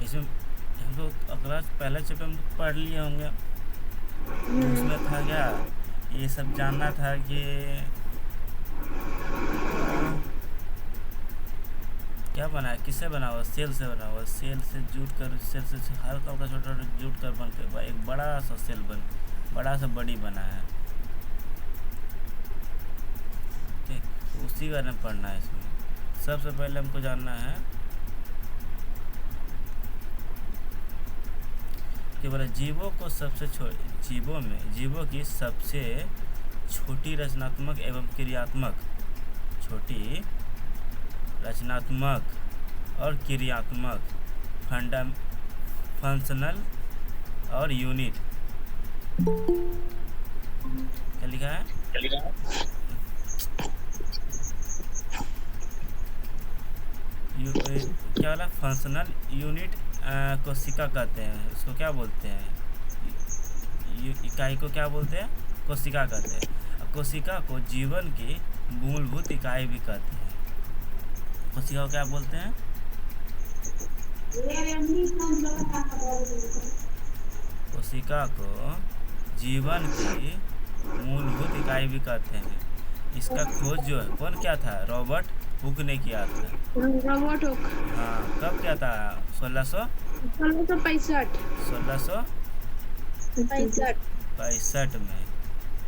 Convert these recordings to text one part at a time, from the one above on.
इसमें हम लोग अगला पहला चैप्टर में पढ़ लिए होंगे। उसमें था क्या, ये सब जानना था कि क्या बना है, किससे बना हुआ, सेल से बना हुआ, सेल से जुट कर, सेल से हल्का हल्का छोटा छोटा जुट कर बन के एक बड़ा सा सेल बड़ा सा बॉडी बना है। ठीक, तो उसी बारे में पढ़ना है इसमें। सबसे पहले हमको जानना है कि बोला जीवों को जीवों की सबसे छोटी रचनात्मक एवं क्रियात्मक, छोटी रचनात्मक और क्रियात्मक, फंक्शनल और यूनिट, क्या लिखा है, क्या वाला फंक्शनल यूनिट कोशिका कहते हैं। उसको क्या बोलते हैं, इकाई को क्या बोलते हैं, कोशिका कहते हैं। कोशिका को जीवन की मूलभूत इकाई भी कहते हैं। कोशिका को क्या बोलते हैं, कोशिका को जीवन की मूलभूत इकाई भी कहते हैं। इसका खोज जो है कौन किया था, रॉबर्ट हुक ने किया था। रॉबर्ट हुक, हाँ, कब किया था, 1665 में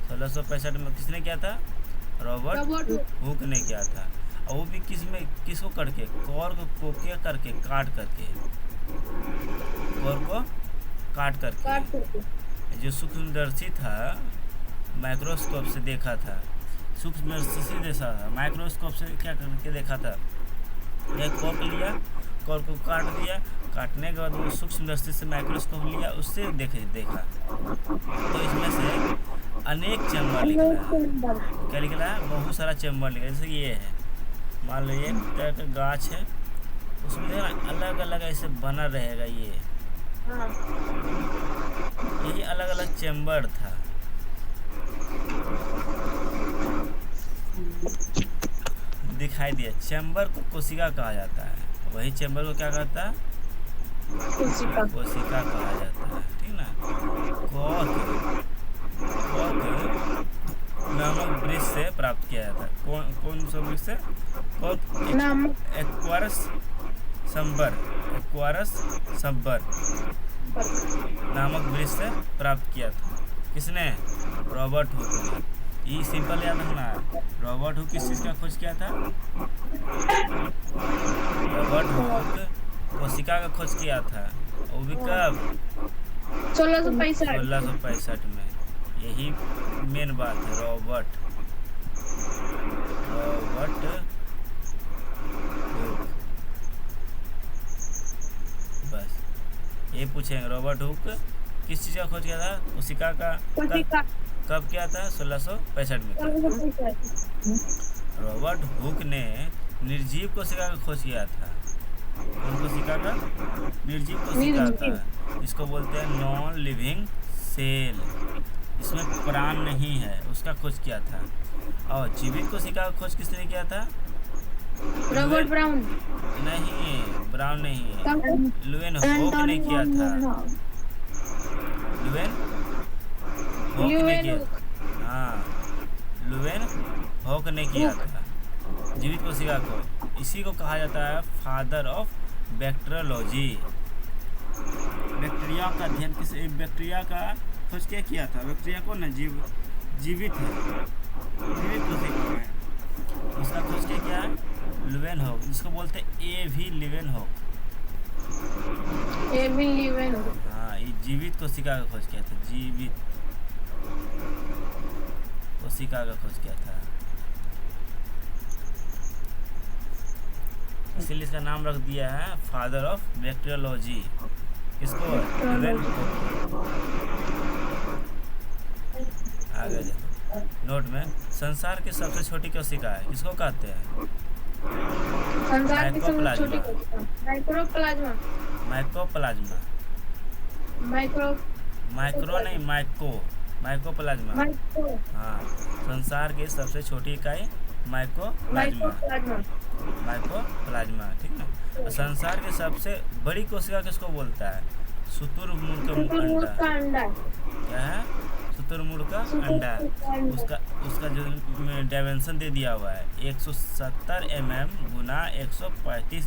1665 में किसने किया था, रॉबर्ट हुक ने किया था। और वो भी किसको करके, कॉर को क्या करके, काट करके, कॉर को काट करके। जो सूक्ष्मदर्शी था, माइक्रोस्कोप से देखा था, सूक्ष्मदर्शी से देखा था, माइक्रोस्कोप से क्या करके देखा था, एक कॉर को लिया, कॉर को काट दिया, काटने के बाद वो सूक्ष्मदर्शी से माइक्रोस्कोप लिया, उससे देखा। तो इसमें से अनेक चैम्बर निकला। क्या निकला है, बहुत सारा चैम्बर निकला। जैसे ये है, मान लो ये तरह का गाछ है, उसमें अलग अलग ऐसे बना रहेगा। यही अलग अलग चैम्बर था। दिखाई दिया, चैम्बर को कोशिका कहा जाता है। वही चैम्बर को क्या कहता है, कोशिका कहा जाता है। ठीक ना। कॉक नामक वृक्ष से प्राप्त किया जाता है। कौन सा वृक्ष से, एक्वारस संबर नामक वृक्ष से प्राप्त किया था। किसने, रॉबर्ट हुक ने। ये सिंपल याद रखना, रॉबर्ट हुक किस चीज़ का खोज किया था, रॉबर्ट हुक कोशिका का खोज किया था। वो भी कब, 1665 में। यही मेन बात है, रॉबर्ट हुक। बस ये पूछेंगे, रॉबर्ट हुक किस चीज़ का खोज किया था, कोशिका का। कब किया था, 1665 में किया। रॉबर्ट हुक ने निर्जीव कोशिका का खोज किया था। कौन कोशिका का, निर्जीव कोशिका का। इसको बोलते हैं नॉन लिविंग सेल, इसमें प्राण नहीं है, उसका खोज किया था। और जीवित कोशिका का खोज किसने किया था, रॉबर्ट ब्राउन नहीं, ब्राउन नहीं, लुएन हॉक ने किया था। लुएन हॉक ने किया था जीवित कोशिका को। इसी को कहा जाता है फादर ऑफ बैक्टीरियोलॉजी। बैक्टीरिया का अध्ययन बैक्टीरिया का खोज क्या किया था, बैक्टीरिया को ना जीवित है, जीवित कोशिका है, उसका खोज क्या किया है, लुवेन हॉक, जिसको बोलते हैं एवी लिवेन हॉक। हाँ, ये जीवित कोशिका का खोज किया था, जीवित कोशिका का खोज किया था। इसीलिए इसका नाम रख दिया है फादर ऑफ बैक्टीरियोलॉजी। किसको, आगे देखो नोट में, संसार की सबसे छोटी कोशिका है, किसको कहते हैं, माइकोप्लाज्मा। माइक्रो नहीं, माइकोप्लाज्मा। हाँ, संसार की सबसे छोटी इकाई माइकोप्लाज्मा। माइकोप्लाज्मा। माइकोप्लाज्मा, ठीक ना। और संसार की सबसे बड़ी कोशिका किसको बोलता है? शुतुरमुर्ग का शुतुरमुर्ग अंडा। का अंडा। क्या है? शुतुरमुर्ग का अंडा। शुतुरमुर्ग का अंडा। उसका उसका जो डायमेंशन दे दिया हुआ है 170 गुना 135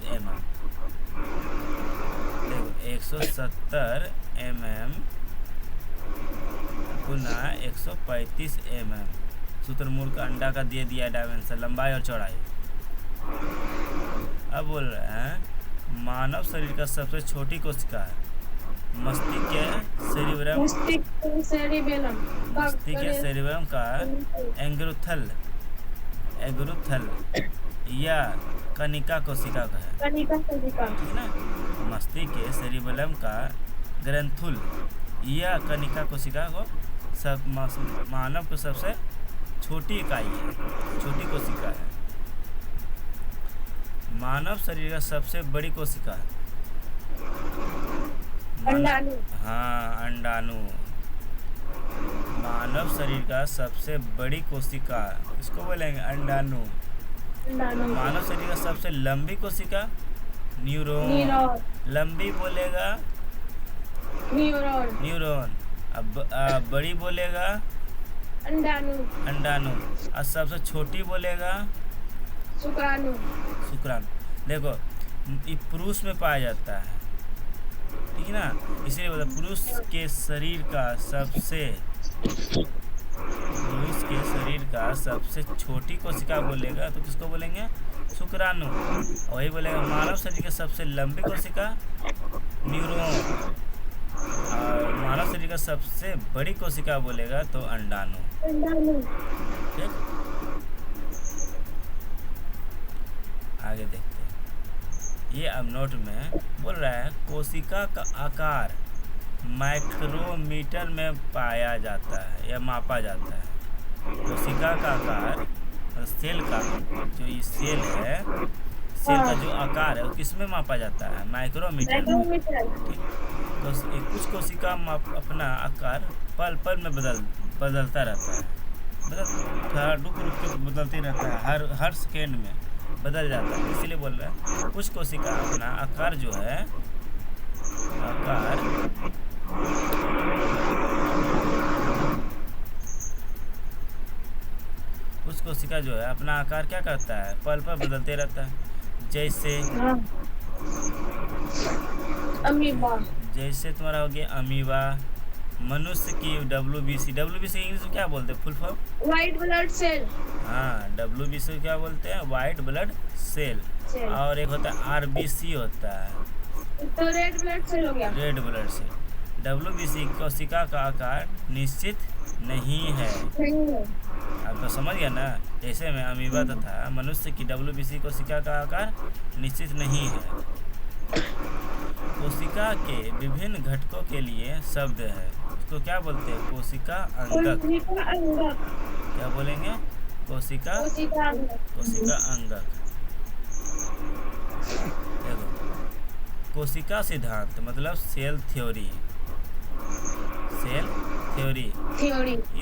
देखो 170 गुना 135 शुतुरमुर्ग का अंडा का दे दिया डायमेंशन, लंबाई और चौड़ाई। अब बोल रहे हैं मानव शरीर का सबसे छोटी कोशिका है मस्तिष्क के सेरिब्रम। मस्तिष्क के सेरिब्रम का एंग्रोथल या कनिका कोशिका का है, कनिका कोशिका। ठीक ना। मस्तिष्क के सेरिबेलम का ग्रंथुल या कनिका कोशिका को सब मानव को सबसे छोटी इकाई है, छोटी कोशिका है। मानव शरीर का सबसे बड़ी कोशिका है अंडाणु। हाँ, अंडाणु। मानव शरीर का सबसे बड़ी कोशिका इसको बोलेंगे अंडाणु। मानव शरीर का सबसे लंबी कोशिका न्यूरॉन। लंबी बोलेगा न्यूरॉन। अब बड़ी बोलेगा अंडाणु। और सबसे छोटी बोलेगा शुक्राणु। देखो ये पुरुष में पाया जाता है, ठीक ना। इसलिए बोला पुरुष के शरीर का सबसे छोटी कोशिका बोलेगा तो किसको बोलेंगे? शुक्राणु। वही बोलेगा मानव शरीर की सबसे लंबी कोशिका न्यूरॉन। और मानव शरीर का सबसे बड़ी कोशिका बोलेगा तो अंडाणु। ठीक, आगे देखते हैं। ये अब नोट में बोल रहा है कोशिका का आकार माइक्रोमीटर में पाया जाता है या मापा जाता है। कोशिका का आकार और सेल का जो ये सेल है, सेल का जो आकार है वो किस में मापा जाता है? माइक्रोमीटर में। ठीक, तो कुछ कोशिका अपना आकार पल पल में बदलता रहता है, मतलब रुक के बदलते रहता है, हर सेकेंड में बदल जाता है। इसलिए बोल रहा है कुछ कोशिका अपना आकार जो है कुछ कोशिका जो है अपना आकार क्या करता है? पल पर बदलते रहता है। जैसे अमीबा। जैसे तुम्हारा हो गया अमीबा। मनुष्य की WBC इंग्लिश में क्या बोलते हैं? Full form white blood cell. हाँ, WBC क्या बोलते हैं? White blood cell. और एक होता है RBC होता है तो रेड ब्लड सेल हो गया। Red blood cell. WBC कोशिका का आकार निश्चित नहीं है। आप तो समझ गया ना। जैसे में अमीबा तथा मनुष्य की WBC कोशिका का आकार निश्चित नहीं है। कोशिका के विभिन्न घटकों के लिए शब्द है, उसको क्या बोलते हैं? कोशिका अंगक। क्या बोलेंगे? कोशिका अंगक। देखो कोशिका सिद्धांत मतलब सेल थ्योरी। ये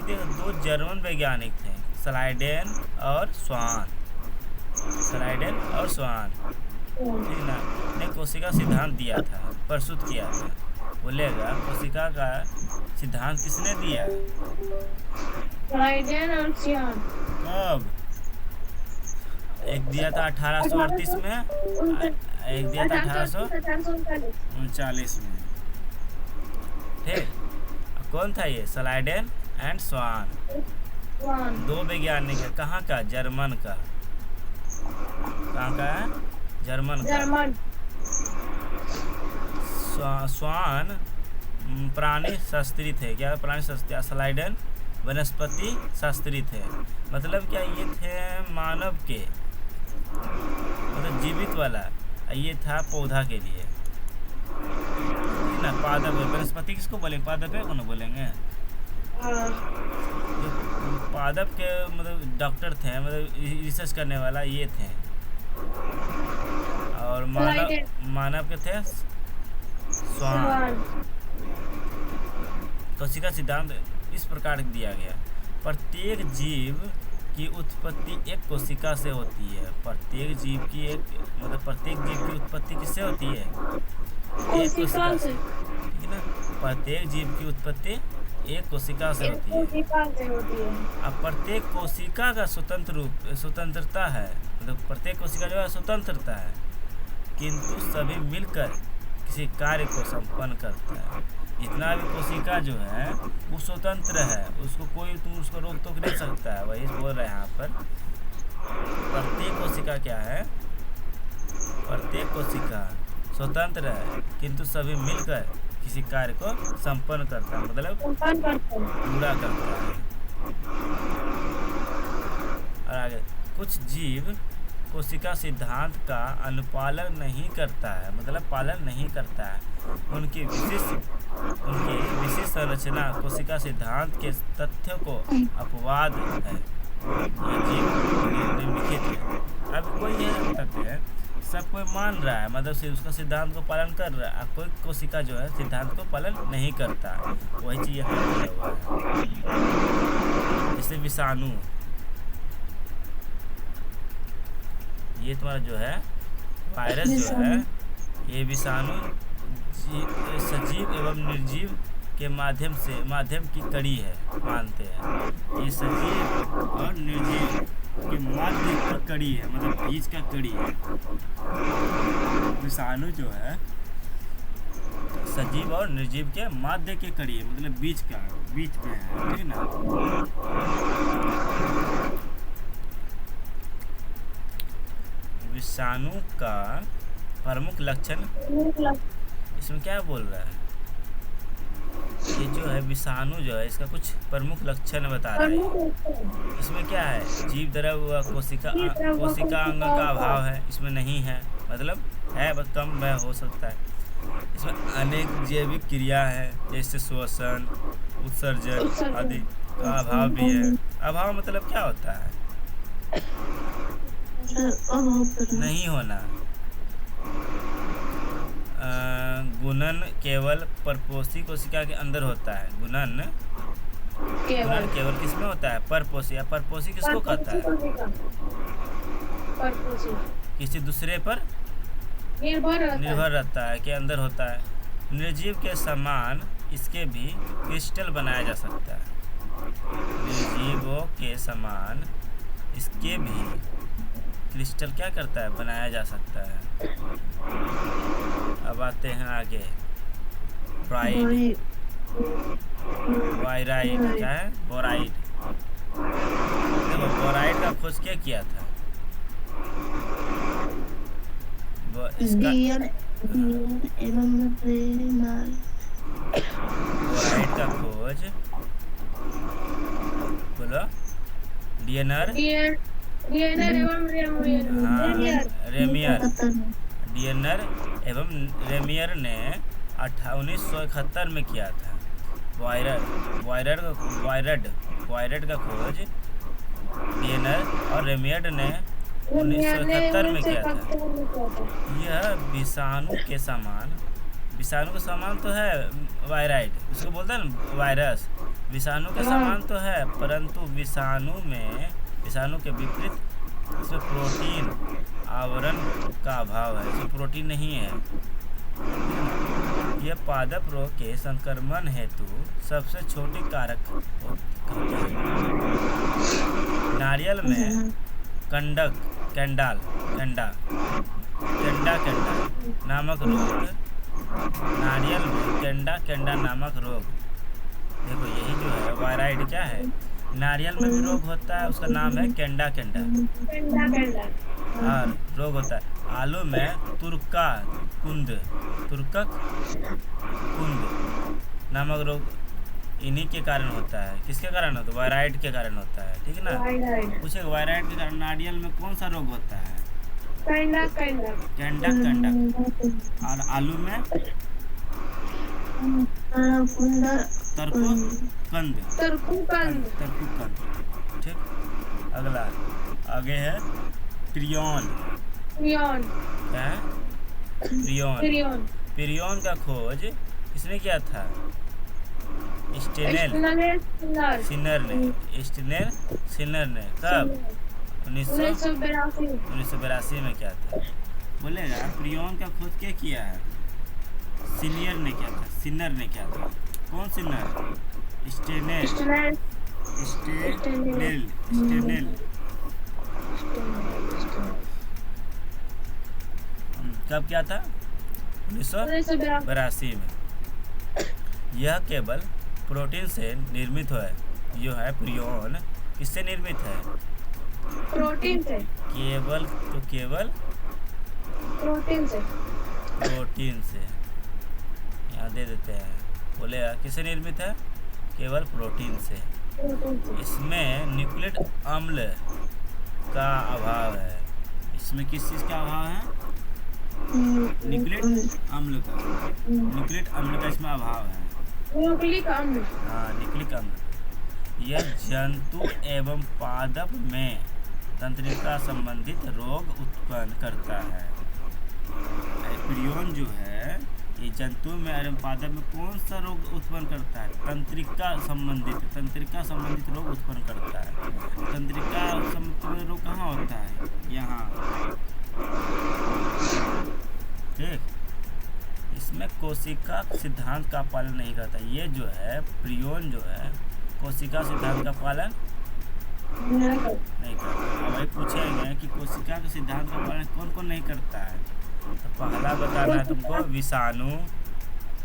देखो दो जर्मन वैज्ञानिक थे, स्लाइडेन और स्वान। ठीक ना, ने कोशिका सिद्धांत दिया था, प्रस्तुत किया था। बोलेगा कोशिका का सिद्धांत किसने दिया? स्लाइडेन और स्वान। कब? एक दिया था 1838 में, एक दिया था 1839 में। ठीक, कौन था ये? स्लाइडेन एंड स्वान। दो वैज्ञानिक है। कहाँ का? जर्मन का। कहाँ का है? जर्मन का। स्वान प्राणी शास्त्री थे। क्या प्राणी शास्त्री? स्लाइडेन वनस्पति शास्त्री थे। मतलब क्या ये थे मानव के, मतलब जीवित वाला। ये था पौधा के लिए ना, पादप। वनस्पति किसको बोलेंगे? पादप है, कौन बोलेंगे? जो पादप के मतलब डॉक्टर थे, मतलब रिसर्च करने वाला ये थे। और मानव के थे स्वान। कोशिका सिद्धांत इस प्रकार दिया गया। प्रत्येक जीव की उत्पत्ति एक कोशिका से होती है। प्रत्येक जीव की उत्पत्ति किससे होती है? एक कोशिका से, ठीक है ना। प्रत्येक जीव की उत्पत्ति एक कोशिका से होती है। अब प्रत्येक कोशिका का स्वतंत्रता है, मतलब प्रत्येक कोशिका जो है स्वतंत्रता है, किंतु सभी मिलकर किसी कार्य को संपन्न करता है। जितना भी कोशिका जो है वो स्वतंत्र है, उसको रोक टोक नहीं सकता है। वही बोल रहे हैं यहाँ पर, प्रत्येक कोशिका क्या है? प्रत्येक कोशिका स्वतंत्र है, किंतु सभी मिलकर किसी कार्य को संपन्न करता है, मतलब पूरा करता है। और आगे, कुछ जीव कोशिका सिद्धांत का अनुपालन नहीं करता है, मतलब पालन नहीं करता है। उनकी विशिष्ट संरचना कोशिका सिद्धांत के तथ्यों को अपवाद है, ये जीव निम्नलिखित है। अब कोई यह तथ्य है, सब कोई मान रहा है, मतलब से उसका सिद्धांत को पालन कर रहा है, कोई कोशिका जो है सिद्धांत को पालन नहीं करता। वही चीज़ यहाँ दिया हुआ है। जैसे विषाणु, ये तुम्हारा जो है वायरस जो है, ये विषाणु सजीव एवं निर्जीव के माध्यम की कड़ी है, मानते हैं। ये सजीव और निर्जीव के माध्य की कड़ी है, मतलब बीज का कड़ी है। विषाणु जो है सजीव और निर्जीव के माध्य की कड़ी है, मतलब बीच में है, ठीक ना। विषाणु का प्रमुख लक्षण, इसमें क्या बोल रहा है? ये जो है विषाणु जो है, इसका कुछ प्रमुख लक्षण बता रहा है। इसमें क्या है? जीव द्रव व कोशिका अंग का अभाव है, इसमें नहीं है, मतलब है बस कम में हो सकता है। इसमें अनेक जैविक क्रिया है, जैसे श्वसन, उत्सर्जन आदि का अभाव भी है। अभाव मतलब क्या होता है? नहीं होना। गुणन केवल परपोषी कोशिका के अंदर होता है। गुणन केवल किसमें होता है? परपोषी। या परपोषी किसको कहता है? किसी दूसरे पर निर्भर रहता है, के अंदर होता है। निर्जीव के समान इसके भी क्रिस्टल बनाया जा सकता है। निर्जीवों के समान इसके भी क्रिस्टल क्या करता है? बनाया जा सकता है। अब आते हैं आगे, वायराइड, क्या है? बोराइड। देखो बोराइड का खोज क्या किया था? बोराइड का खोज, बोलो, डियनर एवं रेमियर ने 1971 में किया था। वायरड का खोज डियनर और रेमियर ने 1971 में किया था। यह विषाणु के समान तो है वायराइड, उसको बोलते हैं ना वायरस। विषाणु के समान तो है, परंतु विषाणु के विपरीत इसमें प्रोटीन आवरण का अभाव है, इसमें प्रोटीन नहीं है। यह पादप रोग के संक्रमण हेतु सबसे छोटी कारक होती है। नारियल में कैंडा नामक रोग, नारियल में कैंडा नामक रोग, देखो यही जो है वायराइड क्या है? नारियल में भी रोग होता है, उसका नाम है कैंडा और रोग होता है। आलू में तुरकक कुंद नामक रोग इन्हीं के कारण होता है। किसके कारण होता है? वायराइड के कारण होता है, ठीक है ना। पूछे वायराइड के कारण नारियल में कौन सा रोग होता है? कैंडा। और आलू में तरकुकंद। ठीक। अगला आगे है प्रियन। क्या है? प्रियन का खोज किसने किया था? स्टेनेल स्टेनर सिनर ने स्टेनेल सिनर ने कब 1982 में क्या था बोलेगा। प्रियोन का खोज क्या किया है? सीनियर ने क्या था? सिनर ने क्या था? कौन सिनर? स्टेनेल स्टेनेल स्टेनेल कब क्या था? 1982 में। यह केवल प्रोटीन से निर्मित है। जो है प्रियोन किससे निर्मित है? प्रोटीन से केवल तो केवल प्रोटीन से प्रोटीन से यहाँ दे देते हैं। बोलेगा किससे निर्मित है? केवल प्रोटीन से। इसमें न्यूक्लिक अम्ल का अभाव है। इसमें किस चीज़ का अभाव है? न्यूक्लिक अम्ल का। न्यूक्लिक अम्ल का इसमें अभाव है। न्यूक्लिक अम्ल हाँ न्यूक्लिक अम्ल। यह जंतु एवं पादप में तंत्रिका संबंधित रोग उत्पन्न करता है। प्रियोन जो है ये जंतु में एवं पादप में कौन सा रोग उत्पन्न करता है? तंत्रिका संबंधित रोग उत्पन्न करता है। तंत्रिका संबंधित रोग कहाँ होता है? यहाँ। ठीक। इसमें कोशिका सिद्धांत का पालन नहीं करता। ये जो है प्रियोन जो है कोशिका सिद्धांत का पालन नहीं करता। अब भाई पूछेंगे कि कोशिका के सिद्धांत का पालन कौन कौन नहीं करता है? तो पहला बताना है तुमको विषाणु,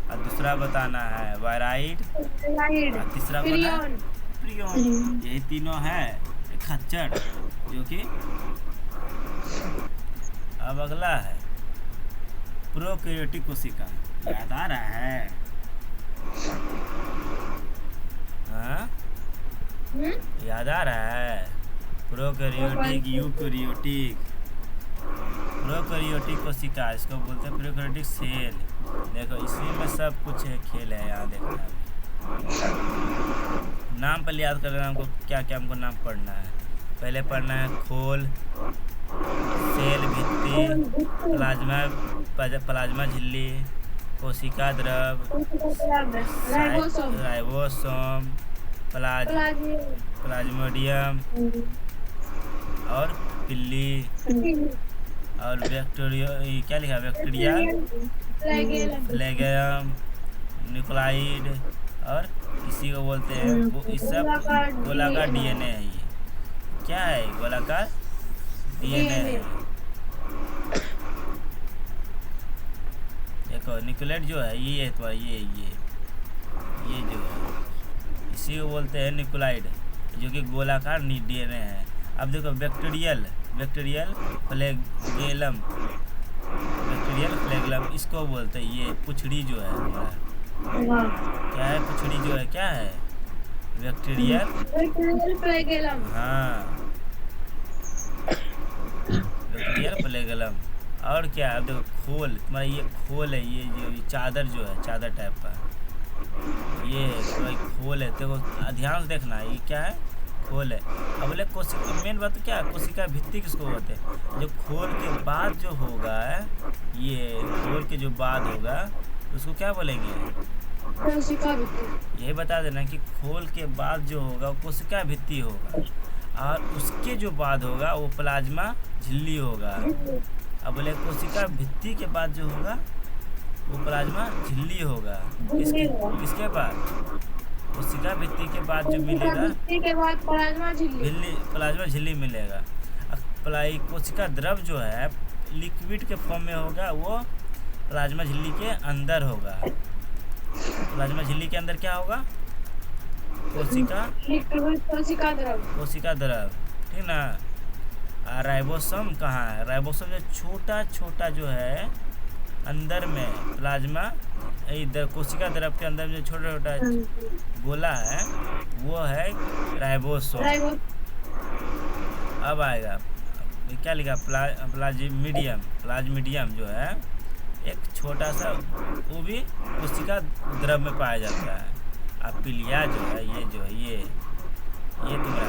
और दूसरा बताना है वायराइड, और तीसरा बताना प्रियोन। यही तीनों है खच्चर जो कि। अब अगला है प्रोकैरियोटिक कोशिका। याद आ रहा है? हाँ याद आ रहा है? Prokaryotic eukaryotic. प्रोकैरियोटिक कोशिका इसको बोलते हैं प्रोकैरियोटिक सेल। देखो इसी में सब कुछ है, खेल है। यहाँ देखना नाम पहले याद कर लेना हमको। क्या क्या हमको नाम पढ़ना है? पहले पढ़ना है खोल, सेल भित्ति, प्लाज्मा झिल्ली, कोशिका द्रव, राइबोसोम, प्लाज्मोडियम और पिल्ली और बैक्टीरिया। क्या लिखा? बैक्टीरिया, फ्लैगेलम, न्यूक्लाइड, और इसी को बोलते हैं इस सब गोलाकार डीएनए है। ये क्या है? गोलाकार डीएनए है। देखो न्यूक्लियड जो है ये तो ये जो है इसी को बोलते हैं न्यूक्लाइड, जो कि गोलाकार डीएनए है। अब देखो बैक्टीरियल फ्लैगेलम इसको बोलते हैं। ये पुछड़ी जो है हमारा क्या है? पुछड़ी जो है क्या है? Bacterial flagellum. हाँ बैक्टीरियल फ्लैगेलम। और क्या है? अब देखो खोल, तुम्हारा ये खोल है। ये जो चादर जो है, चादर टाइप का ये तो खोल है। देखो ध्यान से देखना, ये क्या है? खोल है। अब बोले कोशिका, मेन बात तो क्या है? कोशिका भित्ति किसको बोलते हैं? जो खोल के बाद जो होगा, ये खोल के जो बाद होगा उसको क्या बोलेंगे? कोशिका भित्ति। यही बता देना कि खोल के बाद जो होगा वो कोशिका भित्ति होगा, और उसके जो बाद होगा वो प्लाज्मा झिल्ली होगा। अब बोले कोशिका भित्ति के बाद जो होगा वो प्लाज्मा झिल्ली होगा। किसके बाद? कोशिका भित्ति के बाद जो मिलेगा के बाद प्लाज्मा झिल्ली मिलेगा। कोशिका द्रव जो है लिक्विड के फॉर्म में होगा, वो प्लाज्मा झिल्ली के अंदर होगा। प्लाज्मा झिल्ली के अंदर क्या होगा? कोशिका द्रव। ठीक ना? राइबोसोम कहाँ है? राइबोसोम जो छोटा छोटा जो है अंदर में प्लाज्मा इधर कोशिका द्रव के अंदर जो छोटा छोटा गोला है वो है राइबोसोम। अब आएगा क्या लिखा? प्लाज्मीडियम जो है एक छोटा सा, वो भी कोशिका द्रव में पाया जाता है। अब पिलिया जो है ये तुम्हारा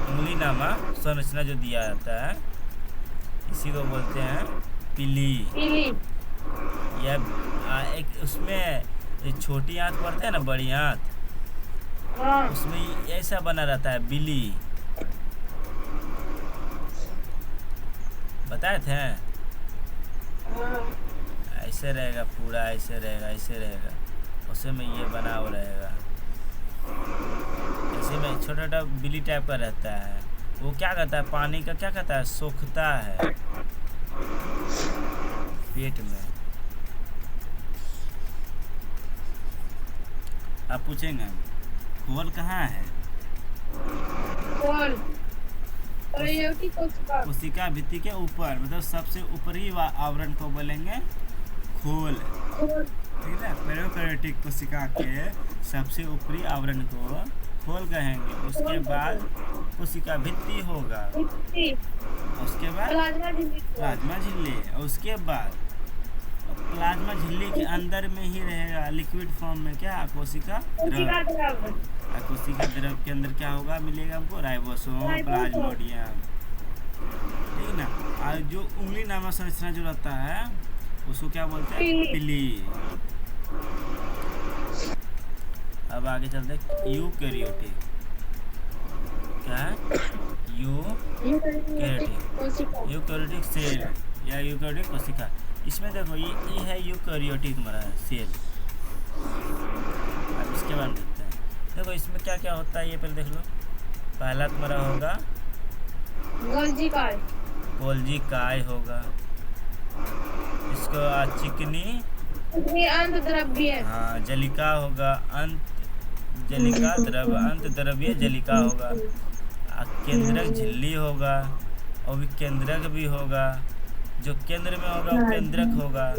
उंगलीनामा संरचना जो दिया जाता है इसी को बोलते हैं पिली। यह एक उसमें ये छोटी आंत पड़ते हैं ना, बड़ी आंत, हाँ उसमें ऐसा बना रहता है बिली, बताए थे। हाँ ऐसे रहेगा पूरा, ऐसे रहेगा, ऐसे रहेगा, उसे में ये बना हुआ रहेगा, ऐसे में छोटा छोटा बिली टाइप का रहता है। वो क्या करता है, पानी का क्या करता है, सोखता है पेट में। आप पूछेंगे खोल कहाँ है? कौन प्रयोगी कोशिका। कोशिका भित्ति के ऊपर, मतलब सबसे ऊपरी आवरण को बोलेंगे खोल, खोल ठीक है। प्रोकैरियोटिक कोशिका के सबसे ऊपरी आवरण को खोल कहेंगे। उसके बाद कोशिका भित्ति होगा, भित्ति, उसके बाद प्लाज्मा झिल्ली। प्लाज्मा झिल्ली, और उसके बाद प्लाज्मा झिल्ली के अंदर में ही रहेगा लिक्विड फॉर्म में क्या, कोशिका कोशिका द्रव। द्रव। और कोशिका द्रव के अंदर क्या होगा, मिलेगा हमको राइबोसोम, प्लाज्मोडियम, ठीक ना। और जो उंगली नामक संरचना जो रहता है उसको क्या बोलते हैं, पिली। अब आगे चलते हैं यूकैरियोटिक, क्या है, कोशिका। यूकैरियोटिक सेल या यूकैरियोटिक कोशिका। इसमें देखो ये है यूकैरियोटिक हमारा सेल। अब इसके बाद देखते हैं, देखो इसमें क्या क्या होता है ये पहले देख लो। पहला तुम्हारा होगा गोल्जी काय। गोल्जी काय होगा, इसको चिकनी, चिकनी अंत द्रव्य। हाँ जलिका होगा, अंत जलिका द्रव, अंत द्रव्य जलिका होगा। केंद्रक झिल्ली होगा, और भी केंद्रक भी होगा, जो केंद्र में होगा वो केंद्रक होगा,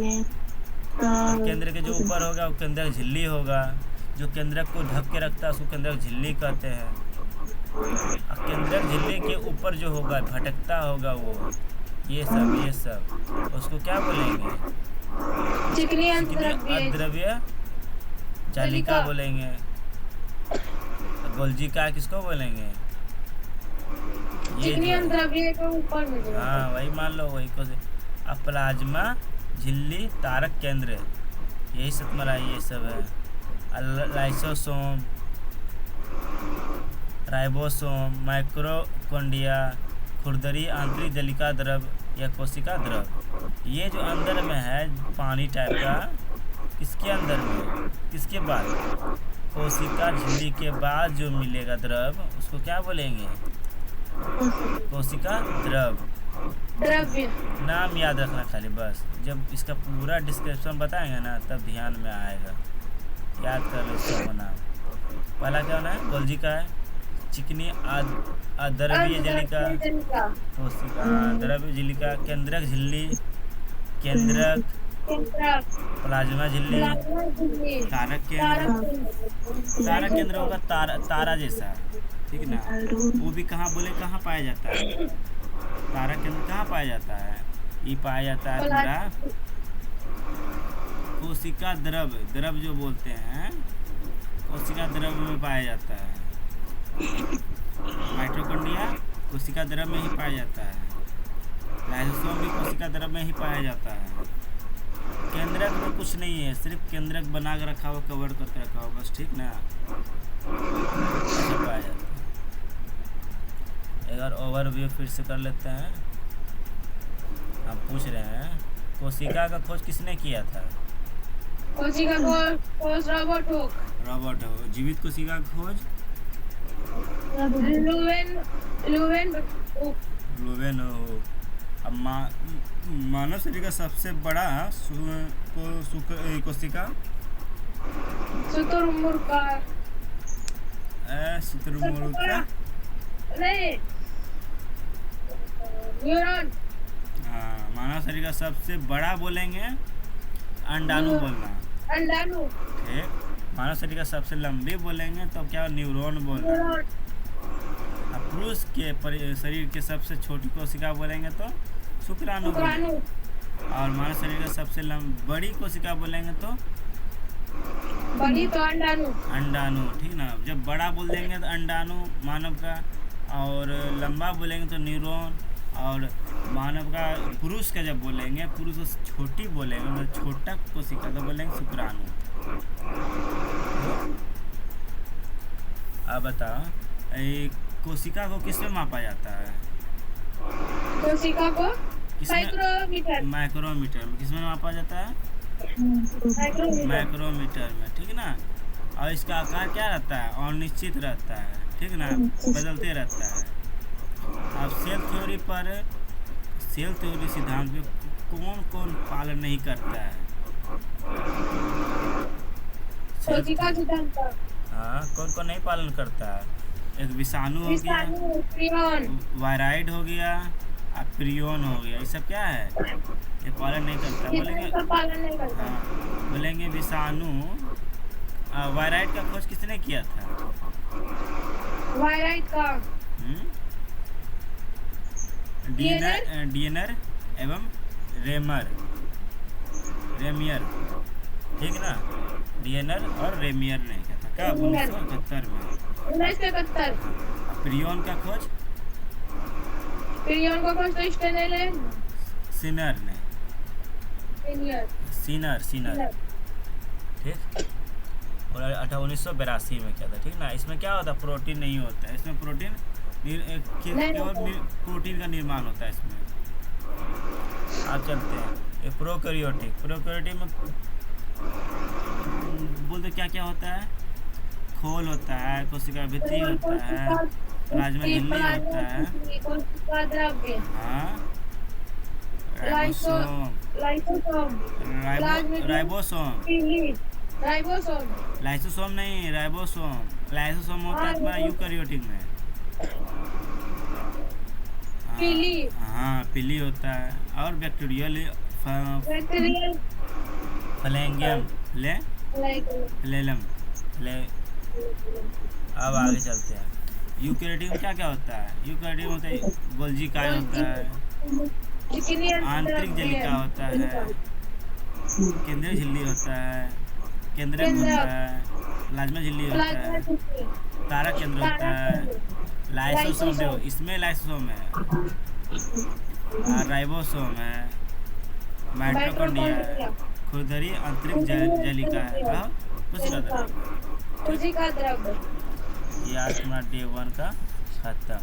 केंद्र के जो ऊपर होगा वो केंद्रक झिल्ली होगा, जो केंद्रक को ढक के रखता है उसको केंद्रक झिल्ली कहते हैं। और केंद्रक झिल्ली के ऊपर जो होगा भटकता होगा वो, ये सब उसको क्या बोलेंगे, चिकनी अंत अद्रव्य जालिका बोलेंगे। गोल्जी काय किसको बोलेंगे, ये चिकनी अंत द्रव्य के ऊपर में जो। हाँ वही मान लो, वही को। अब प्लाज्मा झिल्ली, तारक केंद्र, यही सब तुम्हारा ये सब है। लाइसोसोम, राइबोसोम, माइक्रोकोंडिया, खुरदरी, आंतरिक जलिका द्रव या कोशिका द्रव। ये जो अंदर में है पानी टाइप का, किसके अंदर में, किसके बाद, कोशिका झिल्ली के बाद जो मिलेगा द्रव उसको क्या बोलेंगे, कोशिका द्रव। द्रव्य नाम याद रखना खाली बस, जब इसका पूरा डिस्क्रिप्शन बताएंगे ना तब ध्यान में आएगा, याद कर लो इसका नाम। पहला क्या होना है, गोल्जी का है, चिकनी अद्रव्य जलिका, कोशिका द्रव्य जलिका, केंद्रक झिल्ली, केंद्रक, प्लाज्मा झिल्ली, तारक केंद्र। तारक केंद्र होगा तारा जैसा, ठीक ना। वो भी कहाँ बोले, कहाँ पाया जाता है, तारा केंद्र कहाँ पाया जाता है, ये पाया जाता है पूरा कोशिका द्रव, द्रव जो बोलते हैं कोशिका द्रव में पाया जाता है। माइटोकॉन्ड्रिया कोशिका द्रव में ही पाया जाता है, लाइसोसोम भी कोशिका द्रव में ही पाया जाता है। केंद्रक में कुछ नहीं है, सिर्फ केंद्रक बना कर रखा हुआ, कवर करके रखा हुआ बस, ठीक ना, ऐसा पाया जाता है। एक बार ओवरव्यू फिर से कर लेते हैं। हम पूछ रहे हैं कोशिका का खोज किसने किया था, कोशिका खोज रॉबर्ट हुक। Robert Hooke. जीवित कोशिका का खोज लुवेन हुक। अब मानव शरीर का सबसे बड़ा कोशिका शुतुरमुर्ग का नहीं, न्यूरॉन। हाँ, मानव शरीर का सबसे बड़ा बोलेंगे अंडाणु बोलना, अंडाणु। ठीक। मानव शरीर का सबसे लंबी बोलेंगे तो क्या, न्यूरॉन बोलना। अब पुरुष के शरीर के सबसे छोटी कोशिका बोलेंगे तो शुक्राणु बोलेंगे। और मानव शरीर का सबसे बड़ी कोशिका बोलेंगे तो बड़ी तो अंडाणु। अंडाणु, ठीक ना। जब बड़ा बोल देंगे तो अंडाणु मानव का, और लंबा बोलेंगे तो न्यूरॉन, और मानव का पुरुष का जब बोलेंगे, पुरुष छोटी बोलेंगे मतलब छोटा कोशिका तो बोलेंगे शुक्राणु। आप बताओ, ये कोशिका को किस में मापा जाता है? कोशिका को किसमें? माइक्रोमीटर। माइक्रोमीटर में। किस में मापा जाता है? माइक्रोमीटर। माइक्रोमीटर में, ठीक ना। और इसका आकार क्या रहता है? अनिश्चित रहता है, ठीक ना, बदलते रहता है। अब सेल थ्योरी सिद्धांत में कौन कौन पालन नहीं करता है? कोशिका सिद्धांत का हाँ, कौन कौन नहीं पालन करता है? एक विषाणु हो गया, प्रियन, वायराइड हो गया, और प्रियोन हो गया। ये सब क्या है? ये पालन नहीं करता। बोलेंगे का पालन नहीं करता। हाँ, बोलेंगे विषाणु। वायराइड का खोज किसने किया था? वायराइड का डीएनर एवं रेमियर, ठीक ना। डीएनर और रेमियर ने किया था कब? 1971 में। 1971। प्रियोन का खोज प्रियन को खोज तो स्टेनल है। सिनर ने। सीनर, ठीक। और 1982 में किया था, ठीक ना। इसमें क्या होता है? प्रोटीन नहीं होता है इसमें। प्रोटीन केवल प्रोटीन का निर्माण होता है इसमें। आप चलते हैं ये प्रोकैरियोटिक में बोलते क्या क्या होता है? खोल होता है, कोशिका भित्ति होता है, प्लाज्मा झिल्ली होता है, कोशिका द्रव्य, हाँ, राइबोसोम, लाइसोसोम नहीं, लाइसोसोम होता है तुम्हारा यूकैरियोटिक में। हाँ, पीली होता है। और बैक्टीरियल फ्लैंगियम फ्लेलम। अब आगे चलते हैं। यूकैरियोटिक में क्या क्या होता है? यूकैरियोटिक में होता है गोल्जी काय होता है, आंतरिक जलिका होता है, केंद्रीय झिल्ली होता है, केंद्रक होता है, प्लाज्मा झिल्ली होता है, तारा केंद्र होता है, लाइसोसोम। देखो इसमें लाइसोसोम है, राइबोसोम है, माइटोकॉन्ड्रिया है, खुरदरी आंतरिक जलिका है, कोशिका द्रव्य। ये आज तुम्हारा डे 1 का खत्म।